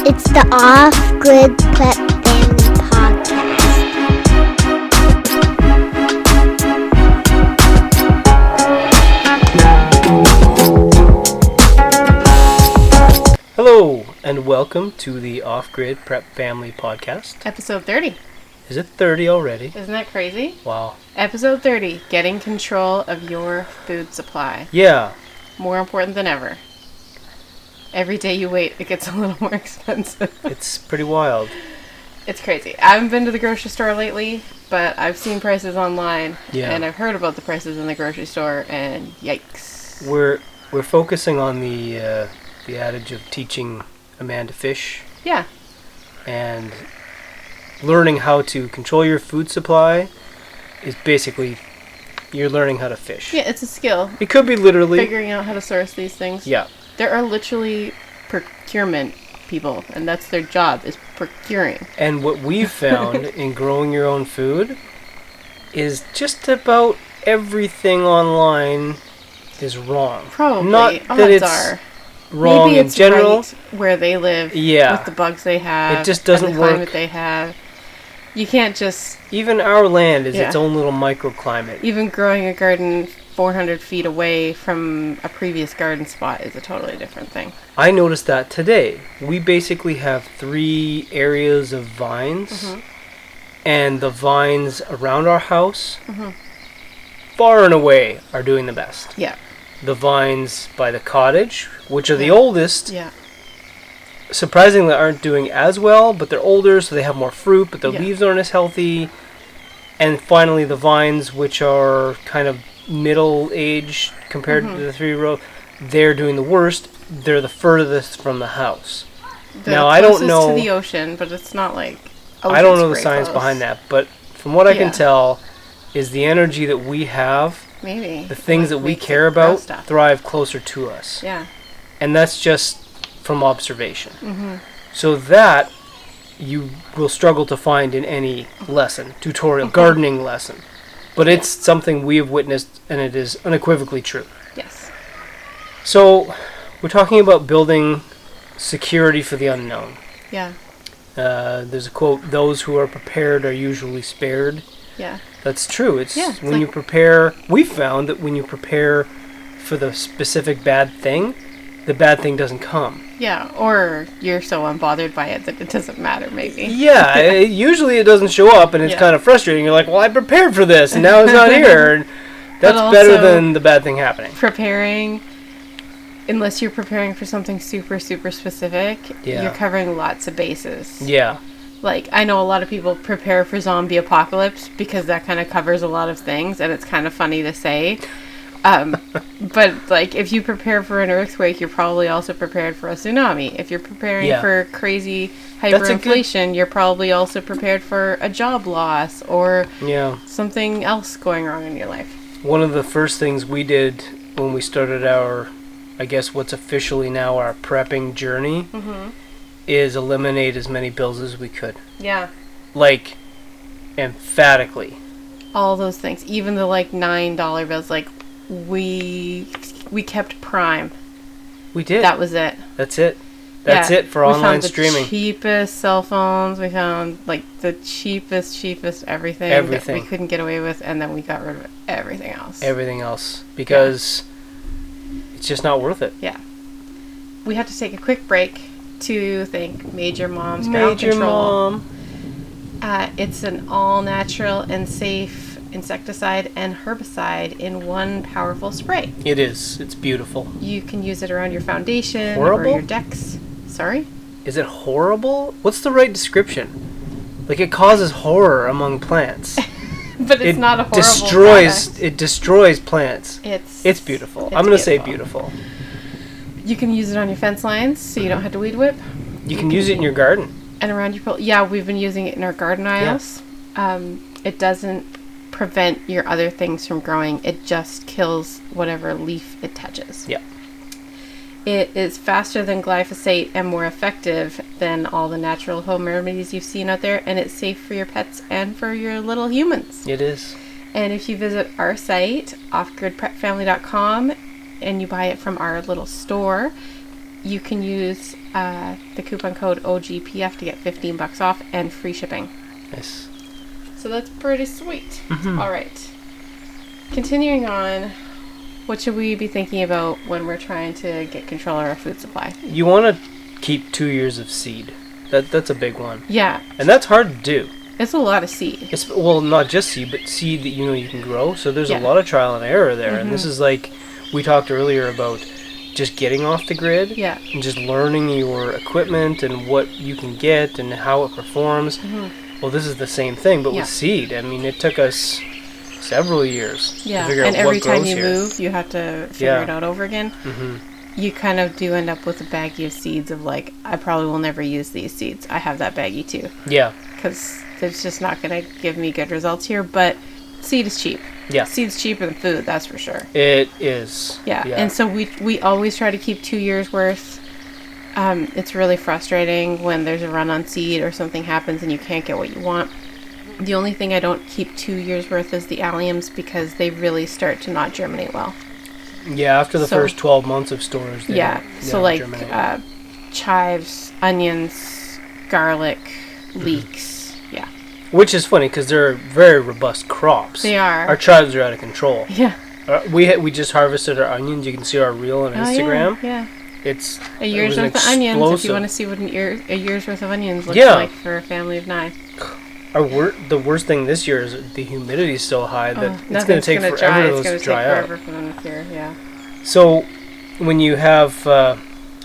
It's the Off-Grid Prep Family Podcast. Hello, and welcome to the Off-Grid Prep Family Podcast. Episode 30. Is it 30 already? Isn't that crazy? Wow. Episode 30. Getting control of your food supply. Yeah. More important than ever. Every day you wait, it gets a little more expensive. It's pretty wild. It's crazy. I haven't been to the grocery store lately, but I've seen prices online. Yeah. And I've heard about the prices in the grocery store, and yikes. We're focusing on the adage of teaching a man to fish. Yeah. And learning how to control your food supply is basically you're learning how to fish. Yeah, it's a skill. It could be literally Figuring out how to source these things. Yeah. There are literally procurement people, and that's their job, is procuring. And what we've found in growing your own food is just about everything online is wrong. Probably. Not that Odds it's are. wrong Maybe in it's general. right where they live, Yeah. with the bugs they have, It just doesn't and the climate work. they have. You can't just, Even our land is Yeah. its own little microclimate. even growing a garden 400 feet away from a previous garden spot is a totally different thing. I noticed that today. We basically have 3 areas of vines, and the vines around our house, far and away, are doing the best. Yeah. The vines by the cottage, which are the oldest, Yeah. surprisingly aren't doing as well, but they're older, so they have more fruit, but the Yeah. leaves aren't as healthy. And finally, the vines, which are kind of middle age compared to the 3-row, they're doing the worst. They're the furthest from the house. They're Now, the I don't closest know. to the ocean, but it's not like I don't know the ocean science spray behind close. that, but from what I can Yeah. tell, is the energy that we have, Maybe. the things that we makes it care grow about, stuff. thrive closer to us. Yeah. And that's just from observation. So that you will struggle to find in any lesson, tutorial, gardening lesson. But it's something we have witnessed, and it is unequivocally true. Yes. So we're talking about building security for the unknown. Yeah. There's a quote, "Those who are prepared are usually spared." Yeah. That's true. It's Yeah, it's when like- you prepare. We found that when you prepare for the specific bad thing, the bad thing doesn't come. Yeah. Or you're so unbothered by it that it doesn't matter, maybe. Yeah, usually it doesn't show up, and it's Yeah. kind of frustrating. You're like, well, I prepared for this, and now it's not here. And that's But better also- than the bad thing happening. Preparing, unless you're preparing for something super, super specific, Yeah. you're covering lots of bases. Yeah, Like, I know a lot of people prepare for zombie apocalypse because that kind of covers a lot of things, and it's kind of funny to say. But, like, if you prepare for an earthquake, you're probably also prepared for a tsunami. If you're preparing Yeah. for crazy That's a good- hyperinflation, you're probably also prepared for a job loss or yeah. something else going wrong in your life. One of the first things we did when we started our, I guess what's officially now our prepping journey, is eliminate as many bills as we could. Yeah. Like, emphatically. All those things, even the like $9 bills, like we kept Prime. We did. That was it. That's it. That's Yeah, it for we online found the streaming. cheapest cell phones. We found like the cheapest everything, Everything. that we couldn't get away with, and then we got rid of everything else. Everything else, because it's just not worth it. Yeah. We had to take a quick break to thank Major Mom's Ground Major Control. Mom. It's an all-natural and safe insecticide and herbicide in one powerful spray. It is. It's beautiful. You can use it around your foundation Horrible? or your decks. Sorry? Is it horrible? What's the right description? Like, it causes horror among plants. But it's not a horrible destroys. product. It destroys plants. It's beautiful. it's I'm gonna say beautiful. You can use it on your fence lines so you don't have to weed whip. You can use it in your garden. And around your pool. Yeah, we've been using it in our garden aisles. It doesn't prevent your other things from growing. It just kills whatever leaf it touches. Yeah. It is faster than glyphosate and more effective than all the natural home remedies you've seen out there, and it's safe for your pets and for your little humans. It is. And if you visit our site, offgridprepfamily.com, and you buy it from our little store, you can use the coupon code OGPF to get $15 off and free shipping. Nice. So that's pretty sweet. Mhm. All right. Continuing on, what should we be thinking about when we're trying to get control of our food supply? You want to keep 2 years of seed. That's a big one. Yeah, And that's hard to do. it's a lot of seed. It's, well, not just seed, but seed that you can grow. So there's Yeah. a lot of trial and error there. And this is like, we talked earlier about just getting off the grid. Yeah. And just learning your equipment and what you can get and how it performs. Well, this is the same thing, but Yeah. with seed. I mean, it took us several years Yeah, to figure and out every what time grows you here. move, you have to figure Yeah. it out over again. You kind of do end up with a baggie of seeds of like, I probably will never use these seeds. I have that baggie too. Yeah. Because it's just not going to give me good results here. But seed is cheap. Yeah. Seed's cheaper than food, that's for sure. It is. Yeah. And so we always try to keep 2 years worth. It's really frustrating when there's a run on seed or something happens and you can't get what you want. The only thing I don't keep 2 years worth is the alliums because they really start to not germinate well. Yeah, after the So- first 12 months of storage. they Yeah. don't- they So don't like germinate. chives, onions, garlic, leeks. Yeah. Which is funny because they're very robust crops. They are. Our chives are out of control. Yeah. We just harvested our onions. You can see our reel on Oh, Instagram. Yeah. It's A year's it was an worth of onions. If you explosive. want to see what a year's worth of onions looks Yeah. like for a family of 9. The worst thing this year is the humidity is so high that it's going Nothing's to take gonna forever dry. for It's those going to to dry take out. forever for them to cure. Yeah. So when you have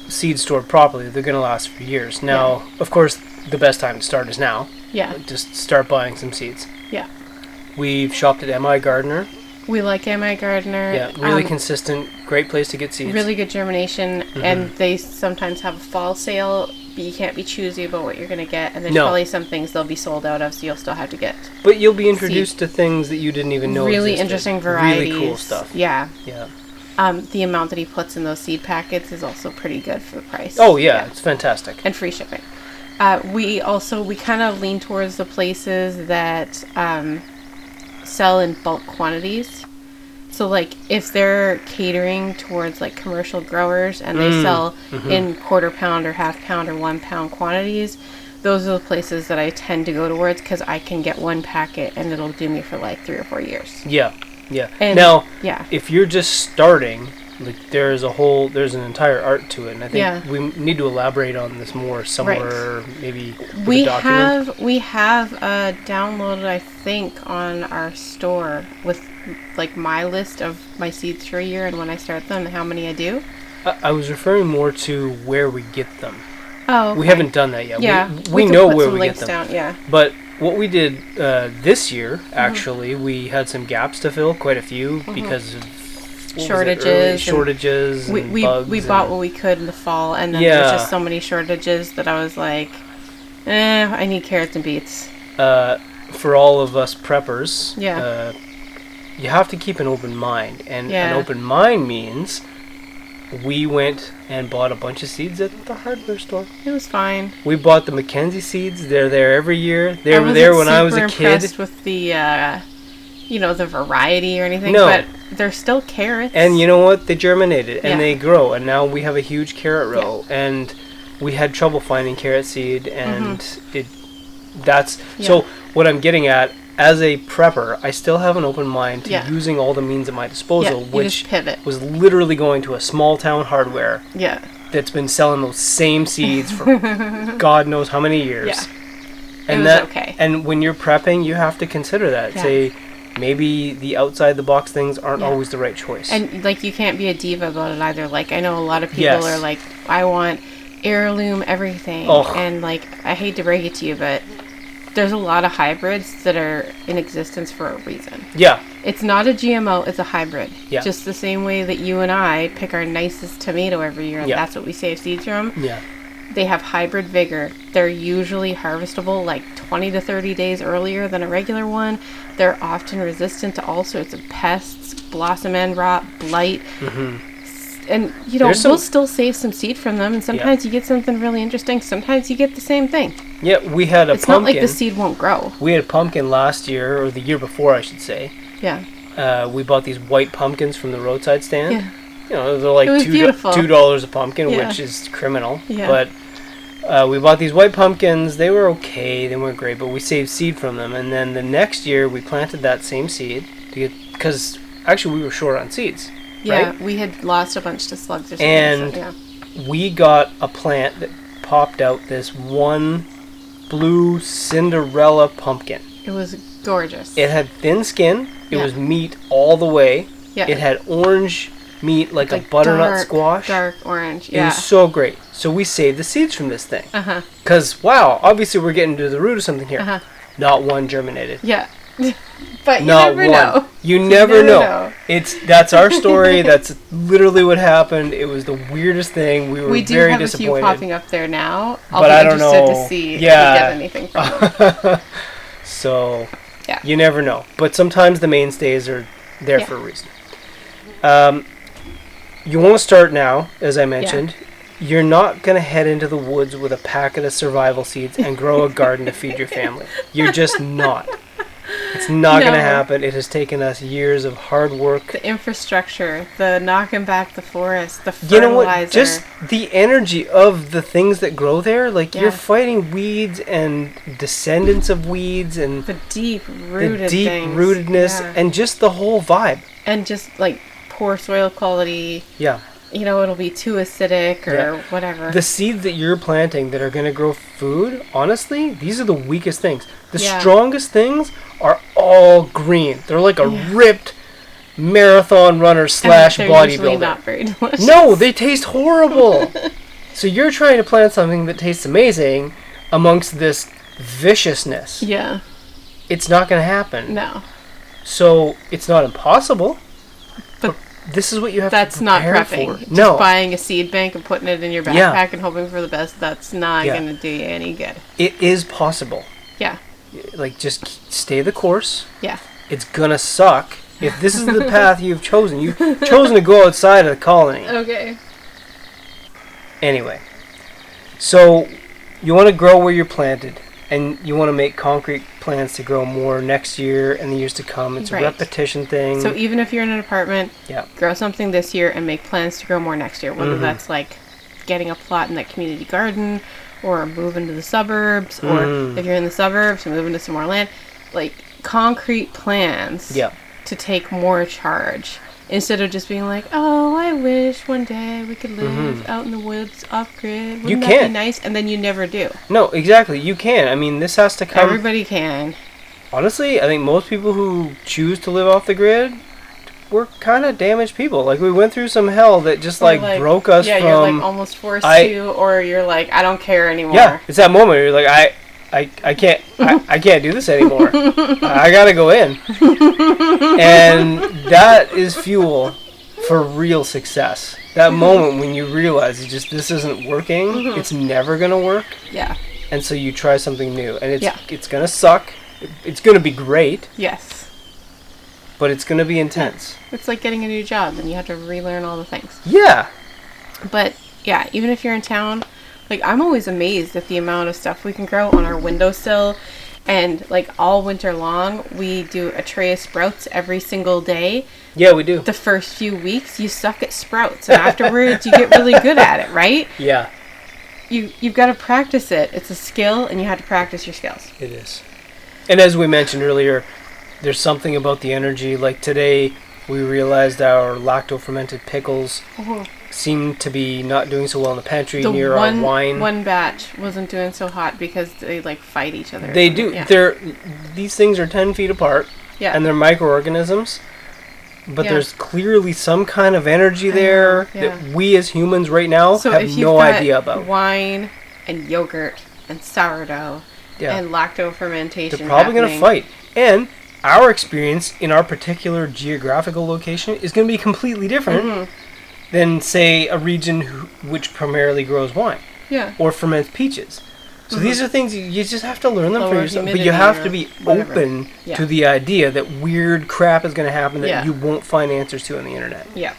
seeds stored properly, they're going to last for years. Now, of course, the best time to start is now. Yeah. Just start buying some seeds. Yeah. We've shopped at MI Gardener. We like MI Gardener. Yeah, really consistent, great place to get seeds. Really good germination, and they sometimes have a fall sale, but you can't be choosy about what you're going to get, and there's No. probably some things they'll be sold out of, so you'll still have to get But you'll be introduced to things that you didn't even know really existed. interesting varieties. Really cool stuff. Yeah. Yeah. The amount that he puts in those seed packets is also pretty good for the price. Oh, yeah, it's fantastic. And free shipping. We kind of lean towards the places that sell in bulk quantities. So like if they're catering towards like commercial growers and they sell in quarter pound or half pound or 1 pound quantities, those are the places that I tend to go towards because I can get one packet and it'll do me for like 3 or 4 years. Yeah, yeah. And- now, yeah. if you're just starting, like there's an entire art to it, and I think Yeah. we need to elaborate on this more somewhere, maybe with We a document. have downloaded, I think, on our store with like my list of my seeds for a year and when I start them and how many I do. I was referring more to where we get them. Oh, okay. We haven't done that yet. Yeah, we could know put where some we links get them. down. Yeah, But what we did this year, actually, we had some gaps to fill, quite a few, because of what was it, early Shortages shortages and we bugs. we and- bought what we could in the fall, and then there was Yeah. just so many shortages that I was like, I need carrots and beets. For all of us preppers, Yeah. you have to keep an open mind. And Yeah. an open mind means we went and bought a bunch of seeds at the hardware store. It was fine. We bought the Mackenzie seeds. They're there every year. They I were wasn't there when I was super a kid. impressed with the the variety or anything, No. but they're still carrots. And you know what? They germinated and Yeah. they grow. And now we have a huge carrot row. And we had trouble finding carrot seed. And so what I'm getting at, as a prepper, I still have an open mind to Yeah. using all the means at my disposal, you which just pivot. was literally going to a small town hardware Yeah. that's been selling those same seeds for God knows how many years. Yeah. And It was okay. And when you're prepping, you have to consider that. Yeah. Say, maybe the outside the box things aren't Yeah. always the right choice. And like you can't be a diva about it either. Like I know a lot of people Yes. are like, I want heirloom everything, Ugh. and like I hate to break it to you, but there's a lot of hybrids that are in existence for a reason. yeah, It's not a GMO, it's a hybrid. Yeah. Just the same way that you and I pick our nicest tomato every year, and Yeah. that's what we save seeds from. yeah, They have hybrid vigor. They're usually harvestable like 20 to 30 days earlier than a regular one. They're often resistant to all sorts of pests, blossom end rot, blight. And, There's we'll some- still save some seed from them, and sometimes you get something really interesting. Sometimes you get the same thing. yeah. We had a It's not pumpkin. like the seed won't grow. We had a pumpkin last year, or the year before, I should say. Yeah. We bought these white pumpkins from the roadside stand. Yeah. they're like It was beautiful. $2 a pumpkin, Yeah. which is criminal. Yeah. But we bought these white pumpkins. They were okay. They weren't great, but we saved seed from them. And then the next year, we planted that same seed because actually we were short on seeds. Yeah, right? we had lost a bunch to slugs or something. And so, yeah. we got a plant that popped out this one blue Cinderella pumpkin. It was gorgeous. It had thin skin. It Yeah. was meat all the way. Yeah. It had orange meat like a butternut squash. Dark orange. It Yeah. was so great. So we saved the seeds from this thing. Uh-huh. Because, wow, obviously we're getting to the root of something here. Uh-huh. Not one germinated. Yeah. But you Not never one. know. You never never know. That's our story. That's literally what happened. It was the weirdest thing. We were We do very have a disappointed. few popping up there now. I'll But be I don't interested know. to see Yeah. if we get anything from them. So, Yeah. you never know. But sometimes the mainstays are there Yeah. for a reason. You want to start now, as I mentioned. You're not going to head into the woods with a packet of survival seeds and grow a garden to feed your family. You're just not. It's not going to No. happen. It has taken us years of hard work. The infrastructure, the knocking back the forest, the You know fertilizer. what? Just the energy of the things that grow there. Like, Yeah. you're fighting weeds and descendants of weeds and the deep the rooted deep things. rootedness Yeah. and just the whole vibe. And just like poor soil quality. Yeah. It'll be too acidic or Yeah. whatever. The seeds that you're planting that are going to grow food, honestly, these are the weakest things. The Yeah. strongest things are all green. They're like a Yeah. ripped marathon runner slash and they're usually bodybuilder. not very delicious. No, they taste horrible. So you're trying to plant something that tastes amazing amongst this viciousness. Yeah. It's not going to happen. No. So it's not impossible. But this is what you have that's to not prepare prepping. for. Just No, buying a seed bank and putting it in your backpack Yeah. and hoping for the best, that's not Yeah. going to do you any good. it is possible. Yeah. Like, just stay the course. Yeah. It's gonna suck. If this is the path you've chosen to go outside of the colony. Okay. Anyway, so you want to grow where you're planted, and you want to make concrete plans to grow more next year and the years to come. It's Right. a repetition thing. So even if you're in an apartment, Yeah. grow something this year and make plans to grow more next year. Whether Mm-hmm. that's like getting a plot in that community garden or moving to the suburbs, or Mm. if you're in the suburbs, moving to some more land. Like concrete plans Yeah. to take more charge. Instead of just being like, oh, I wish one day we could live out in the woods off grid. Wouldn't that be can't. nice? And then you never do. No, exactly. You can. I mean, this has to come. Everybody can. Honestly, I think most people who choose to live off the grid were kind of damaged people. Like, we went through some hell that just Or, broke us yeah, from. you're like almost forced I- to, or you're like, I don't care anymore. Yeah, it's that moment where you're like, I can't I can't do this anymore. I gotta go in. And that is fuel for real success. That moment when you realize this isn't working, it's never gonna work, Yeah. and so you try something new, and Yeah. it's gonna suck. It's gonna be great, Yes. but it's gonna be intense. It's like getting a new job and you have to relearn all the things. Yeah. But yeah, even if you're in town, like I'm always amazed at the amount of stuff we can grow on our windowsill. And like all winter long, we do a tray of sprouts every single day. Yeah, we do. The first few weeks, you suck at sprouts, and afterwards, you get really good at it, right? Yeah, You've got to practice it. It's a skill, and you have to practice your skills. it is. And as we mentioned earlier, there's something about the energy. Like today, we realized our lacto-fermented pickles seem to be not doing so well in the pantry near our wine. One batch wasn't doing so hot because they like fight each other. They do. Yeah. These things are 10 feet apart, Yeah. and they're microorganisms. But Yeah. there's clearly some kind of energy there yeah. that we as humans right now So have if you've no got idea about. wine and yogurt and sourdough Yeah. and lacto fermentation, They're probably going to happening, fight. And our experience in our particular geographical location is going to be completely different Mm-hmm. than, say, a region which primarily grows wine Yeah. or ferments peaches. So these are things you just have to learn them for Lower yourself. But humidity you have or to be whatever. open Yeah. to the idea that weird crap is going to happen that Yeah. you won't find answers to on the internet. Yeah.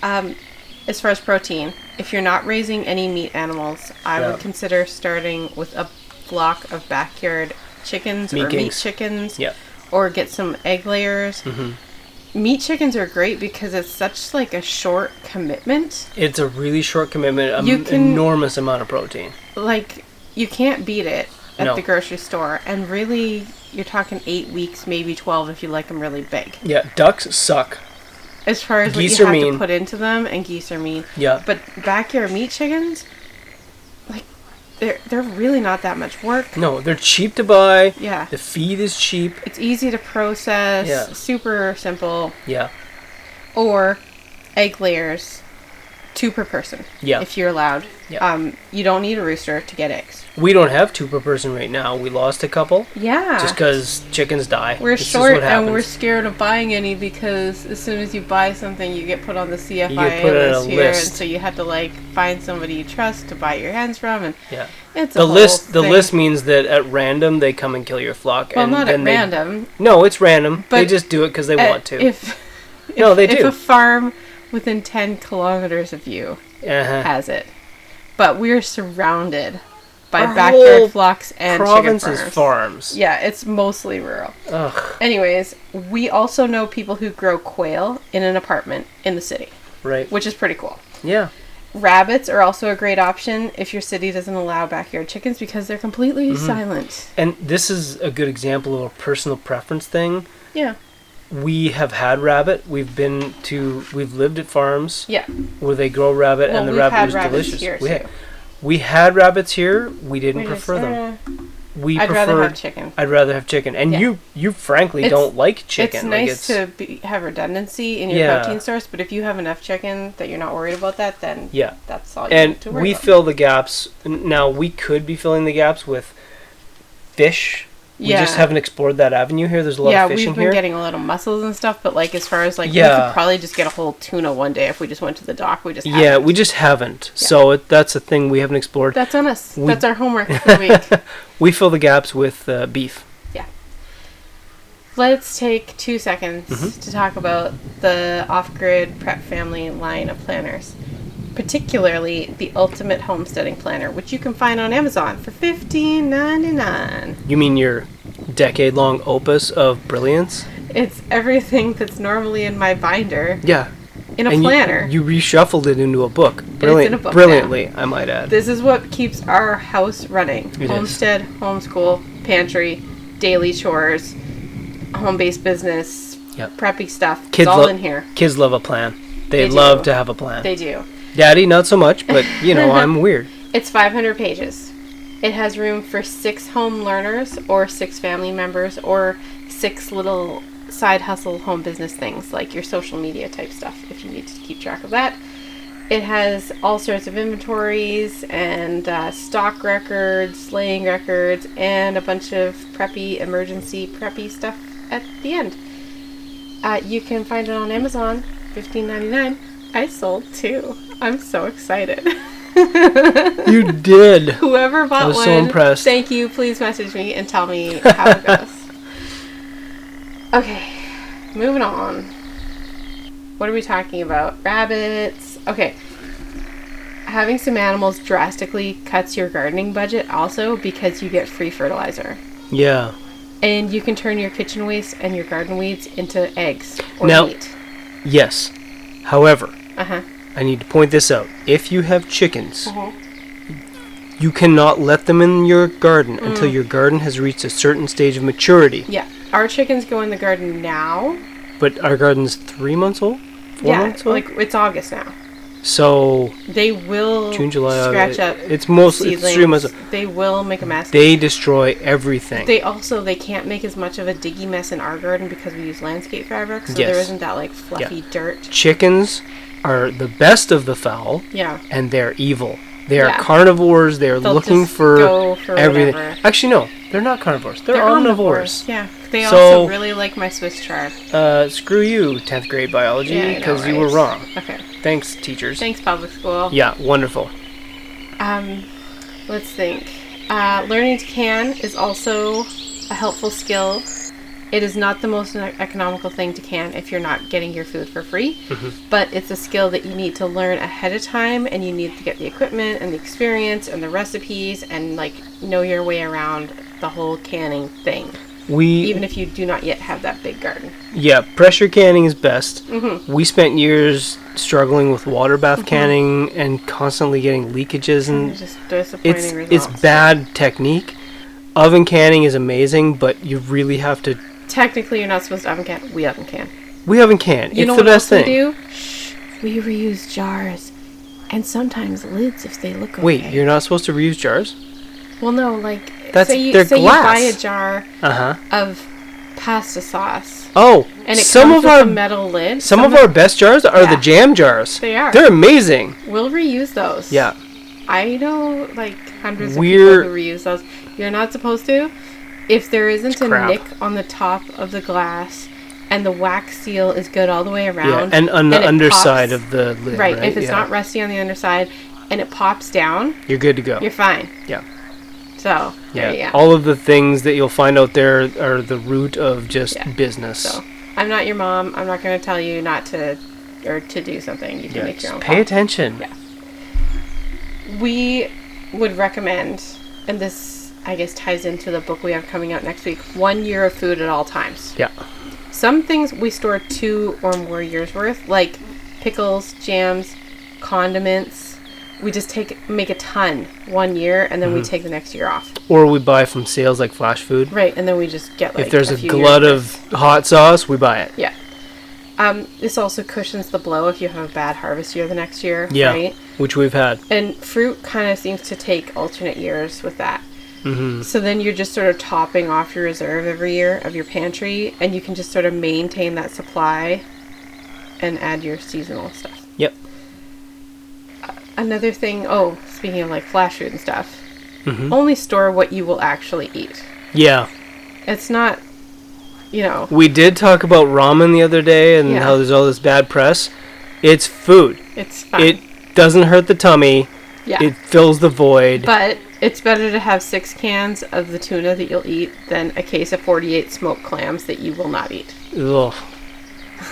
As far as protein, if you're not raising any meat animals, I Yeah. would consider starting with a flock of backyard chickens Meat or meat kings. chickens. Yeah. Or get some egg layers. meat chickens are great because it's such like a short commitment. It's a really short commitment, You can- enormous amount of protein. Like, you can't beat it at No. the grocery store. And really, you're talking 8 weeks, maybe 12 if you like them really big. Yeah, ducks suck. As far as Geese what you are have mean. to put into them, and geese are mean. Yeah. But backyard meat chickens, like, they're really not that much work. No, they're cheap to buy. Yeah. The feed is cheap. It's easy to process, Yeah. super simple. Yeah. Or egg layers, 2 per person. Yeah. If you're allowed. Yeah. You don't need a rooster to get eggs. We don't have 2 per person right now. We lost a couple Yeah. just because chickens die. We're It's just short what and we're happens. scared of buying any because as soon as you buy something, you get put on the CFIA You get put on a list here, list. and so you have to like find somebody you trust to buy your hens from, and Yeah. it's a The whole list thing. means that at random they come and kill your flock. Well, and not then at they, random. No, it's random. They But just do it because they want to. No, they If do. a farm within 10 kilometers of you Uh-huh. has it, but we're surrounded by Our backyard whole flocks and Province chicken is farms. farms. Yeah, it's mostly rural. Ugh. Anyways, we also know people who grow quail in an apartment in the city, Right. which is pretty cool. Yeah. Rabbits are also a great option if your city doesn't allow backyard chickens because they're completely silent. And this is a good example of a personal preference thing. Yeah. We have had rabbit. We've lived at farms Yeah. where they grow rabbit, Well, and the we've rabbit had was rabbits delicious. here, we, too. had, we had rabbits here. We didn't We just, prefer them. We I'd rather preferred- have chicken. I'd rather have chicken. And Yeah. you frankly It's- don't like chicken. It's Like, nice to have redundancy in your Yeah. protein source, but if you have enough chicken that you're not worried about that, then Yeah. that's all you And need to worry we about. fill the gaps. Now, we could be filling the gaps with fish. We just haven't explored that avenue here. There's a lot of fishing we've been here. getting a lot of mussels and stuff, but like as far as like we Yeah. could probably just get a whole tuna one day if we just went to the dock. We just Yeah, haven't. we just haven't. So that's a thing we haven't explored. That's on us. We- That's our homework for the week. We fill the gaps with beef. Let's take 2 seconds Mm-hmm. to talk about the off-grid prep family line of planners, particularly the Ultimate Homesteading Planner, which you can find on Amazon for $15.99. You mean your decade-long opus of brilliance? It's everything that's normally in my binder Yeah. in a And planner. You reshuffled it into a book. in a book Brilliantly, I might add. This is what keeps our house running. It is. Homestead, homeschool, pantry, daily chores, home-based business, Yep. preppy stuff. Kids it's all lo- in here. Kids love a plan. They They love do. to have a plan. They do. Daddy, not so much, but you know, I'm weird. It's 500 pages. It has room for 6 home learners or 6 family members or 6 little side hustle home business things like your social media type stuff if you need to keep track of that. It has all sorts of inventories and stock records, laying records, and a bunch of emergency preppy stuff at the end. You can find it on Amazon, $15.99. I sold 2. I'm so excited. You did. Whoever bought I was one, so impressed. thank you. Please message me and tell me how it goes. Okay, moving on. What are we talking about? Rabbits. Okay. Having some animals drastically cuts your gardening budget also because you get free fertilizer. Yeah. And you can turn your kitchen waste and your garden weeds into eggs or Now- meat. Yes. However, Uh-huh. I need to point this out. If you have chickens, Uh-huh. you cannot let them in your garden until your garden has reached a certain stage of maturity. Yeah. Our chickens go in the garden now. But our garden's 3 months old? 4 months old? like it's August now. So They will June, July, scratch up it's mostly it's 3 months. seedlings. They will make a mess. They destroy everything. They can't make as much of a diggy mess in our garden because we use landscape fabric, so Yes. there isn't that like fluffy dirt. Chickens are the best of the fowl, Yeah. and they're evil. They are Yeah. carnivores. They're They'll looking just for go for everything. whatever. Actually, no, they're not carnivores. They're omnivores. Yeah. They So- also really like my Swiss chard. Screw you, 10th grade biology, Yeah, I know, because you right? were wrong. Okay. Thanks, teachers. Thanks, public school. Yeah, wonderful. Let's think. Learning to can is also a helpful skill. It is not the most economical thing to can if you're not getting your food for free, but it's a skill that you need to learn ahead of time, and you need to get the equipment and the experience and the recipes and like know your way around the whole canning thing. even if you do not yet have that big garden. Yeah, pressure canning is best. Mm-hmm. We spent years struggling with water bath canning and constantly getting leakages, and Just disappointing it's results. bad technique. Oven canning is amazing, but you really have to. Technically, you're not supposed to oven can. We oven can. We oven can. You It's know the what best else thing. we do? Shh. We reuse jars. And sometimes lids if they look okay. Wait, you're not supposed to reuse jars? Well, no, like... That's say you they're buy glass. a jar Uh-huh. of pasta sauce. Oh, And it some comes of with our a metal lid. some of our best jars are Yeah. the jam jars. They are. They're amazing. We'll reuse those. Yeah. I know, like, hundreds of We're- people who reuse those. You're not supposed to. If there isn't It's a crap. nick on the top of the glass and the wax seal is good all the way Yeah, around. and on the it underside pops- of the lid, Right, right? if it's Yeah. not rusty on the underside and it pops down, You're good to go. you're fine. Yeah. So, there you go. All of the things that you'll find out there are the root of just Yeah. business. So, I'm not your mom. I'm not going to tell you not to, or to do something. You can make your own Pay call. attention. Yeah. We would recommend, and this, I guess, ties into the book we have coming out next week, 1 year of food at all times. Yeah. Some things we store 2 or more years worth, like pickles, jams, condiments. We just make a ton 1 year, and then we take the next year off. Or we buy from sales like Flash Food. Right, and then we just get like If there's a few glut years of hot sauce, we buy it. Yeah. This also cushions the blow if you have a bad harvest year the next year. Yeah. Right? Which we've had. And fruit kind of seems to take alternate years with that. Mm-hmm. So then you're just sort of topping off your reserve every year of your pantry, and you can just sort of maintain that supply and add your seasonal stuff. Yep. Another thing, speaking of like flash food and stuff, Mm-hmm. only store what you will actually eat. Yeah. It's not, We did talk about ramen the other day and Yeah. how there's all this bad press. It's food. it's fine. It doesn't hurt the tummy. Yeah. It fills the void. But it's better to have 6 cans of the tuna that you'll eat than a case of 48 smoked clams that you will not eat. Ugh.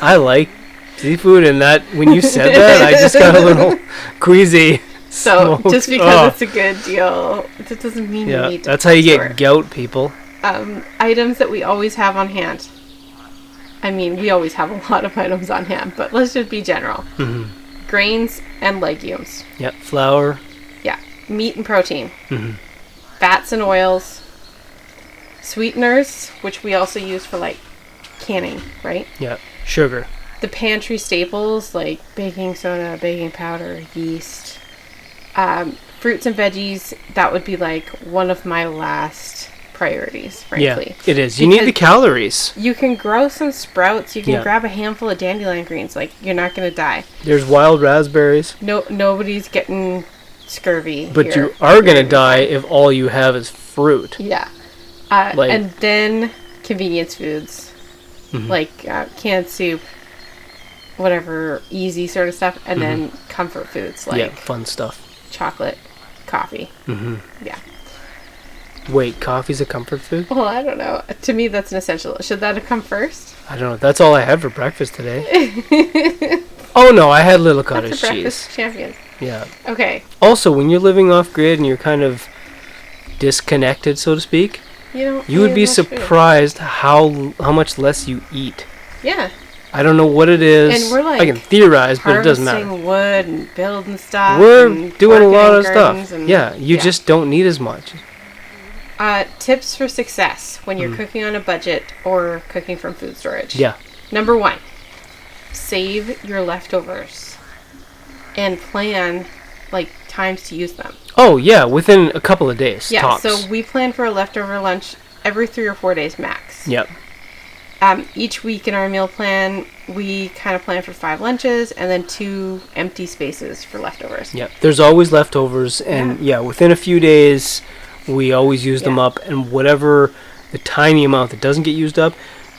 I like seafood, and that when you said that, I just got a little queasy. So Smoked. just because it's a good deal, that doesn't mean you Yeah, need to that's how you store get it. gout, people. Items that we always have on hand. I mean, we always have a lot of items on hand, but let's just be general. Mm-hmm. Grains and legumes. Yep, flour. Yeah. Meat and protein. Mm-hmm. Fats and oils. Sweeteners, which we also use for like canning, right? Yep, sugar. The pantry staples like baking soda, baking powder, yeast. Fruits and veggies, that would be like one of my last priorities, frankly. Yeah, it is. You need the Because calories. you can grow some sprouts, you can Yeah. grab a handful of dandelion greens, like you're not going to die. There's wild raspberries. Nobody's getting scurvy But here. you are going You're to die if all you have is fruit. Yeah. Like- And then convenience foods, Mhm. like canned soup, whatever, easy sort of stuff, and then comfort foods like Yeah, fun stuff. chocolate, coffee. Mm-hmm. Yeah. Wait, coffee's a comfort food? Well, I don't know. To me, that's an essential. Should that have come first? I don't know. That's all I had for breakfast today. Oh no, I had little That's cottage a breakfast cheese. champion. Yeah. Okay. Also, when you're living off grid and you're kind of disconnected, so to speak, you would be surprised how much less you eat. Yeah. I don't know what it is. And we're, like, I can theorize, but it doesn't matter. Harvesting wood and building stuff. We're and doing a lot working of gardens stuff. and- Yeah, you just don't need as much. Tips for success when you're cooking on a budget or cooking from food storage. Yeah. Number 1, save your leftovers and plan like times to use them. Oh yeah, within a couple of days. Yeah, tops. so we plan for a leftover lunch every 3 or 4 days max. Yep. Each week in our meal plan, we kind of plan for 5 lunches and then 2 empty spaces for leftovers. Yep. There's always leftovers, and yeah, within a few days, we always use them up, and whatever the tiny amount that doesn't get used up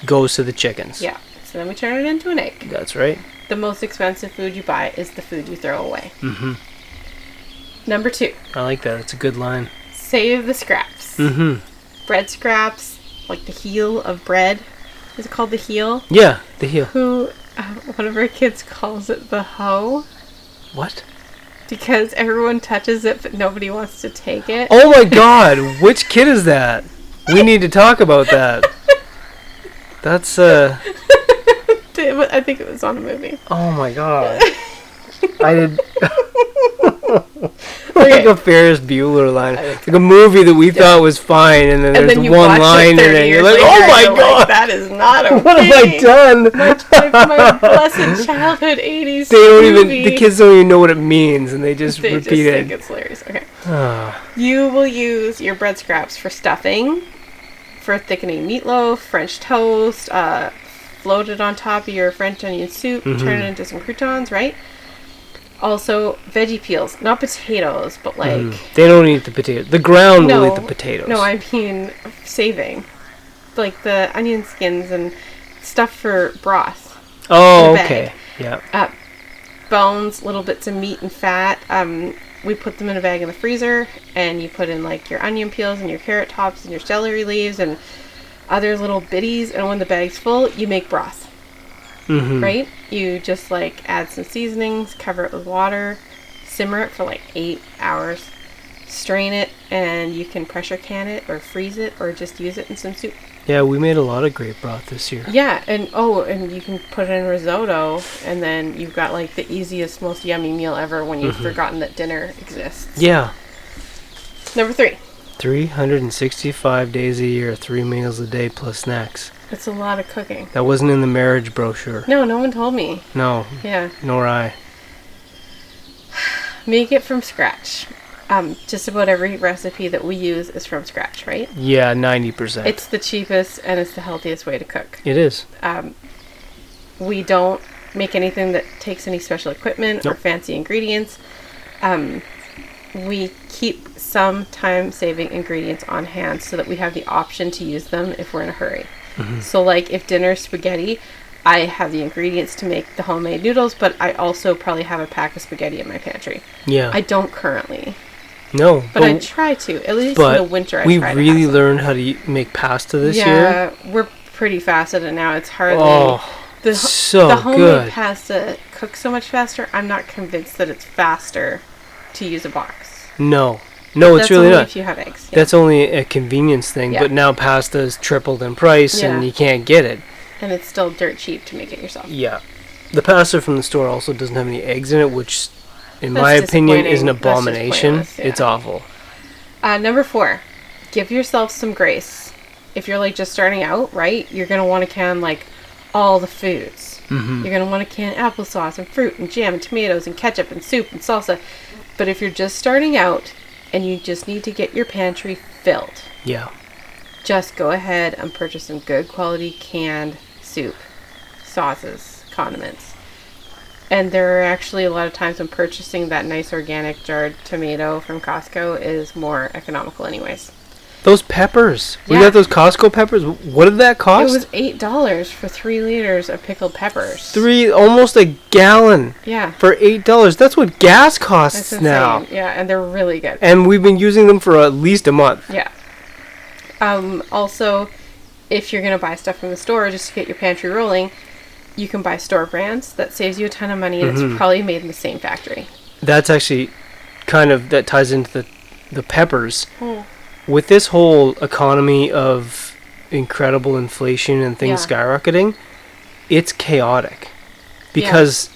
goes to the chickens. Yeah. So then we turn it into an egg. That's right. The most expensive food you buy is the food you throw away. Mm-hmm. Number 2, I like that. It's a good line. save the scraps. Mm-hmm. Bread scraps, like the heel of bread. Is it called the heel? Yeah, the heel. One of our kids calls it the hoe What? because everyone touches it but nobody wants to take it. Oh my god, which kid is that? We need to talk about that. That's I think it was on a movie. oh my god. I did like a Ferris Bueller line. Like a movie that we thought was fine, and then And there's then you one watch line it in 30 it, and you're years like, later, oh my you're like, god, that is not okay. what have I done? My blessed childhood 80s They don't movie. even, the kids don't even know what it means, and they just They just repeat think it. it's hilarious. Okay. Ah, You will use your bread scraps for stuffing, for thickening meatloaf, French toast, float it on top of your French onion soup, turn it into some croutons, right? Also, veggie peels, not potatoes, but like... they don't eat the potatoes. The ground will No, eat the potatoes. No, I mean saving. Like the onion skins and stuff for broth. oh, the bag. okay. Yeah. Bones, little bits of meat and fat. We put them in a bag in the freezer, and you put in like your onion peels and your carrot tops and your celery leaves and other little bitties. And when the bag's full, you make broth. Right? You just like add some seasonings, cover it with water, simmer it for like 8 hours, strain it, and you can pressure can it or freeze it or just use it in some soup. Yeah, we made a lot of great broth this year. Yeah, and and you can put it in risotto, and then you've got like the easiest, most yummy meal ever when you've forgotten that dinner exists. Yeah. Number 3. 365 days a year, 3 meals a day plus snacks. It's a lot of cooking. That wasn't in the marriage brochure. No one told me. No, Yeah. nor I. Make it from scratch. Just about every recipe that we use is from scratch, right? Yeah, 90%. It's the cheapest and it's the healthiest way to cook. It is. We don't make anything that takes any special equipment or Nope. fancy ingredients. We keep some time-saving ingredients on hand so that we have the option to use them if we're in a hurry. So like if dinner's spaghetti, I have the ingredients to make the homemade noodles, but I also probably have a pack of spaghetti in my pantry. Yeah. I don't currently, no. but I try to. At least in but the winter, I we try to really have some. learned how to make pasta this year. Yeah, we're pretty fast at it now. It's hardly Oh, the so the homemade good. pasta cooks so much faster. I'm not convinced that it's faster to use a box. No, it's That's really only not. if you have eggs. Yeah. That's only a convenience thing. Yeah. But now pasta's tripled in price, Yeah. and you can't get it. And it's still dirt cheap to make it yourself. Yeah. The pasta from the store also doesn't have any eggs in it, which, in That's my opinion, is an disappointing. That's just abomination. pointless, yeah. It's awful. Number 4, give yourself some grace. If you're like just starting out, right, you're going to want to can like all the foods. You're going to want to can applesauce and fruit and jam and tomatoes and ketchup and soup and salsa. But if you're just starting out and you just need to get your pantry filled, Yeah. just go ahead and purchase some good quality canned soup, sauces, condiments. And there are actually a lot of times when purchasing that nice organic jarred tomato from Costco is more economical anyways. Those peppers. We Yeah. got those Costco peppers. What did that It cost? was $8 for 3 liters of pickled peppers. Almost a gallon Yeah. for $8. That's what gas That's costs insane. now. Yeah, and they're really good. And we've been using them for at least a month. Yeah. Also, if you're going to buy stuff from the store just to get your pantry rolling, you can buy store brands. That saves you a ton of money, and it's probably made in the same factory. That's actually that ties into the peppers. Hmm. With this whole economy of incredible inflation and things Yeah. skyrocketing, it's chaotic. Because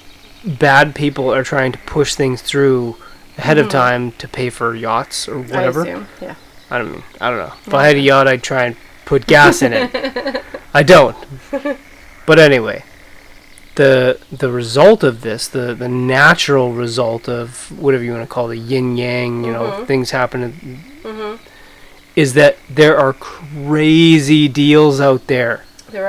bad people are trying to push things through ahead of time to pay for yachts or whatever. I assume, yeah. I don't know. If I had a yacht, I'd try and put gas in it. I don't. But anyway, the result of this, the natural result of whatever you want to call the yin yang, things happen, is that there are crazy deals out there. There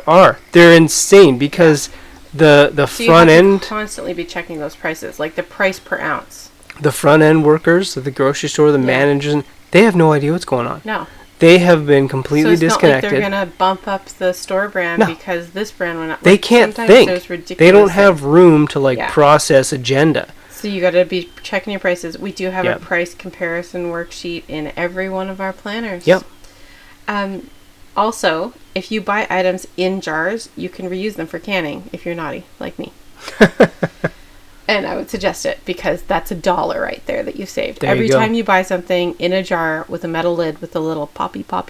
are. They're insane because the So front you have end, to constantly be checking those prices, like the price per ounce. the front end workers at the grocery store, the managers, they have no idea what's going on. No. They have been completely So it's disconnected. not like they're going to bump up the store brand No. because this brand went up. They Like, can't sometimes think. there's ridiculous They don't things. have room to Yeah. process agenda. So you got to be checking your prices. We do have Yeah. a price comparison worksheet in every one of our planners. Yep. Also, if you buy items in jars, you can reuse them for canning if you're naughty, like me. And I would suggest it because that's $1 right there that you saved. There you Every go. time you buy something in a jar with a metal lid with a little poppy top.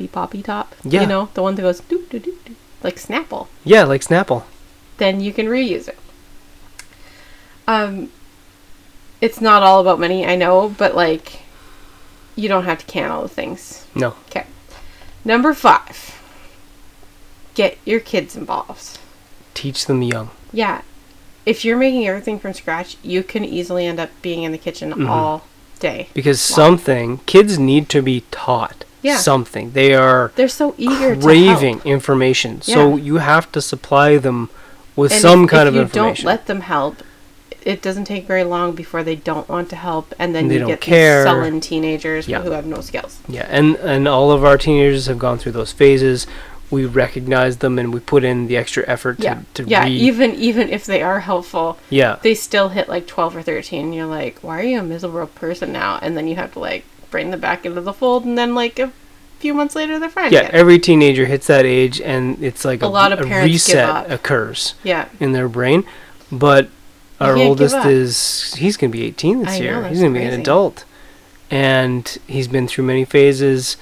Yeah. You know, the one that goes doo doo doo doo. like Snapple, Yeah, like Snapple. then you can reuse it. It's not all about money, I know, but like, you don't have to can all the things. No. Okay. Number 5. Get your kids involved. Teach them young. Yeah. If you're making everything from scratch, you can easily end up being in the kitchen all day. Because kids need to be taught something. They're so eager craving to help. information. Yeah. So you have to supply them with And some kind of if you information. don't let them help, it doesn't take very long before they don't want to help, and then They you don't get care. these sullen teenagers Yeah. who have no skills. Yeah, and all of our teenagers have gone through those phases. We recognize them and we put in the extra effort to Even if they are helpful, yeah. they still hit like 12 or 13. And you're like, why are you a miserable person now? And then you have to like bring them back into the fold, and then like a few months later they're fine again. Every teenager hits that age and it's like a lot of parents give up. reset occurs Yeah. in their brain. But our can't oldest give up. he's going to be 18 this I know, year. that's He's going to be an crazy. adult. And he's been through many phases.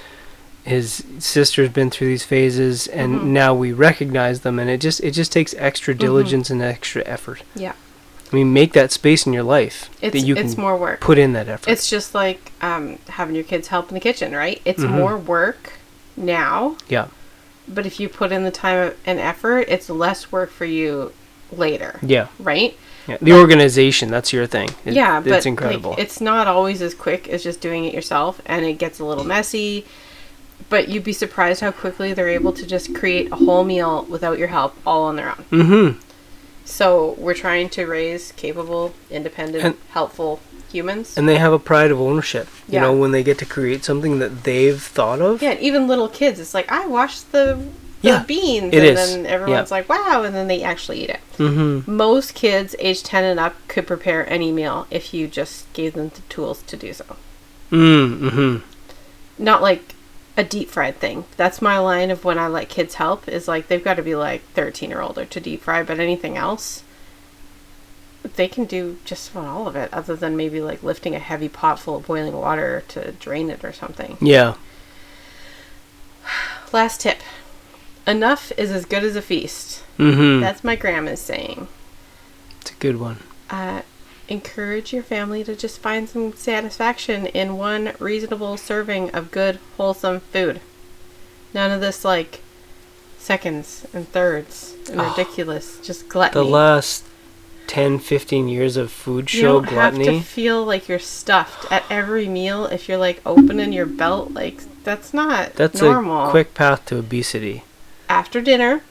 His sister's been through these phases, and now we recognize them, and it just takes extra diligence and extra effort. Yeah. I mean, make that space in your life that you It's can more work. put in that effort. It's just like having your kids help in the kitchen, right? It's more work now, Yeah. but if you put in the time and effort, it's less work for you later, Yeah. right? Yeah. The organization, that's your thing. But It's incredible. Like, it's not always as quick as just doing it yourself, and it gets a little messy. But you'd be surprised how quickly they're able to just create a whole meal without your help, all on their own. Mm-hmm. So we're trying to raise capable, independent, helpful humans. And they have a pride of ownership. You Yeah. know, when they get to create something that they've thought of. Yeah, and even little kids, it's like, I washed the beans. it and is. then everyone's like, wow, and then they actually eat it. Mm-hmm. Most kids age 10 and up could prepare any meal if you just gave them the tools to do so. Mm-hmm. Not like a deep fried thing. That's my line of when I let kids help, is like they've got to be like 13 or older to deep fry, but anything else they can do just about all of it, other than maybe like lifting a heavy pot full of boiling water to drain it or something. Yeah. Last tip. Enough is as good as a feast. Mm-hmm. That's my grandma's saying. It's a good one. Encourage your family to just find some satisfaction in one reasonable serving of good, wholesome food. None of this like seconds and thirds and ridiculous, just gluttony. The last 10, 15 years of food you show don't gluttony. have to feel like you're stuffed at every meal. If you're like opening your belt, like that's not normal. A quick path to obesity. After dinner,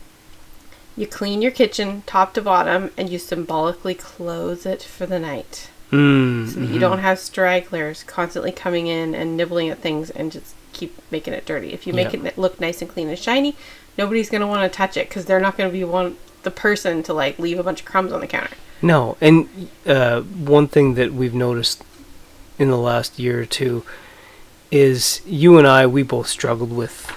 you clean your kitchen top to bottom, and you symbolically close it for the night. So that you don't have stragglers constantly coming in and nibbling at things and just keep making it dirty. If you make it look nice and clean and shiny, nobody's going to want to touch it, because they're not going to be the person to like leave a bunch of crumbs on the counter. No, and one thing that we've noticed in the last year or two is you and I, we both struggled with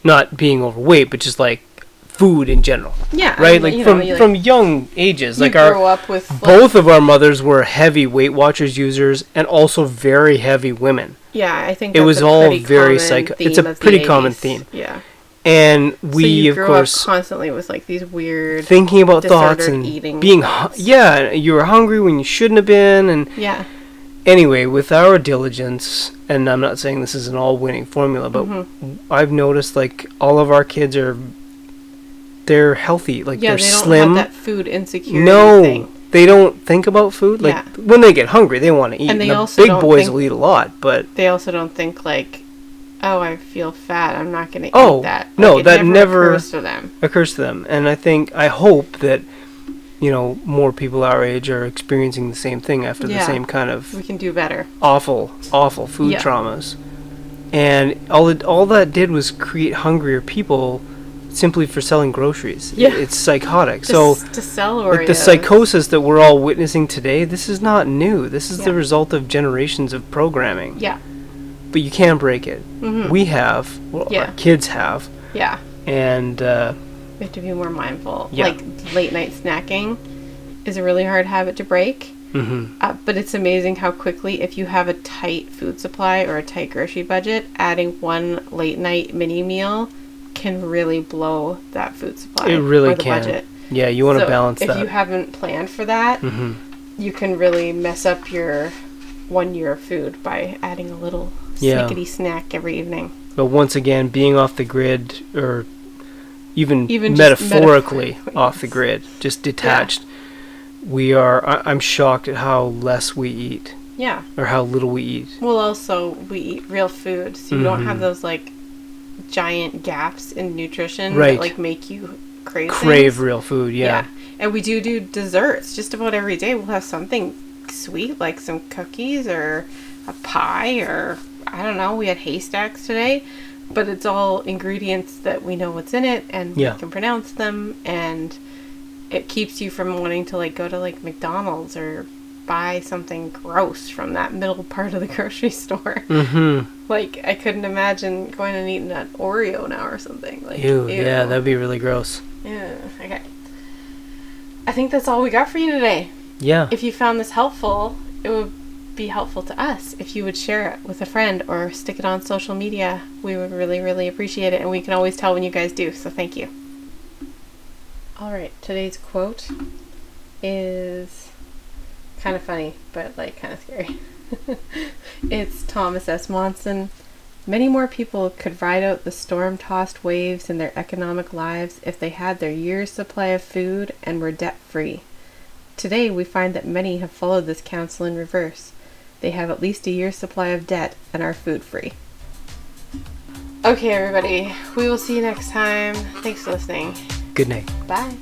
not being overweight, but just like food in general. Yeah. Right? I mean, Like from young ages. You Like grow up with like, both of our mothers were heavy Weight Watchers users, and also very heavy women. Yeah, I think It that's was a all pretty very common it's a theme of the pretty common 80s. theme. Yeah. And So we, you of grew course, up constantly with like these weird thinking about thoughts disordered and eating being thoughts. you were hungry when you shouldn't have been. And Yeah. anyway, with our diligence, and I'm not saying this is an all winning formula, but I've noticed like all of our kids they're healthy, like Yeah, they're they don't slim. have that food insecurity No, thing. they don't think about food. Like when they get hungry, they want to eat. And they the also big don't boys think- will eat a lot, but They also don't think like, oh, I feel fat, I'm not going to Oh, eat that. Like, no, it that never occurs to them. occurs to them. And I hope that more people our age are experiencing the same thing after the same kind of We can do better. awful food traumas. And all that did was create hungrier people simply for selling groceries. Yeah. It's psychotic. To So sell Oreos. like the psychosis that we're all witnessing today, this is not new. This is the result of generations of programming. Yeah. But you can't break it. We have, our kids have, Yeah. and We have to be more mindful. Yeah. Like late night snacking is a really hard habit to break. But it's amazing how quickly, if you have a tight food supply or a tight grocery budget, adding one late night mini meal can really blow that food supply. It really or the can. budget. Yeah, you want to So balance if that. you haven't planned for that, you can really mess up your 1 year of food by adding a little snickety snack every evening. But once again, being off the grid, or even just metaphorically off the grid, just detached, I'm shocked at how less we eat. Yeah. Or how little we eat. Well, also, we eat real food, so you don't have those, like, giant gaps in nutrition that, like, make you crave things. Real food, yeah. And we do desserts. Just about every day we'll have something sweet, like some cookies or a pie, or, I don't know, we had haystacks today. But it's all ingredients that we know what's in it, and we can pronounce them, and it keeps you from wanting to, like, go to, like, McDonald's or buy something gross from that middle part of the grocery store. Like, I couldn't imagine going and eating an Oreo now or something. Like, ew. Yeah, that'd be really gross. Yeah, okay. I think that's all we got for you today. Yeah. If you found this helpful, it would be helpful to us if you would share it with a friend or stick it on social media. We would really, really appreciate it, and we can always tell when you guys do, so thank you. All right, today's quote is kind of funny, but, like, kind of scary. It's Thomas S. Monson. Many more people could ride out the storm-tossed waves in their economic lives if they had their year's supply of food and were debt-free. Today, we find that many have followed this counsel in reverse. They have at least a year's supply of debt and are food-free. Okay, everybody. We will see you next time. Thanks for listening. Good night. Bye.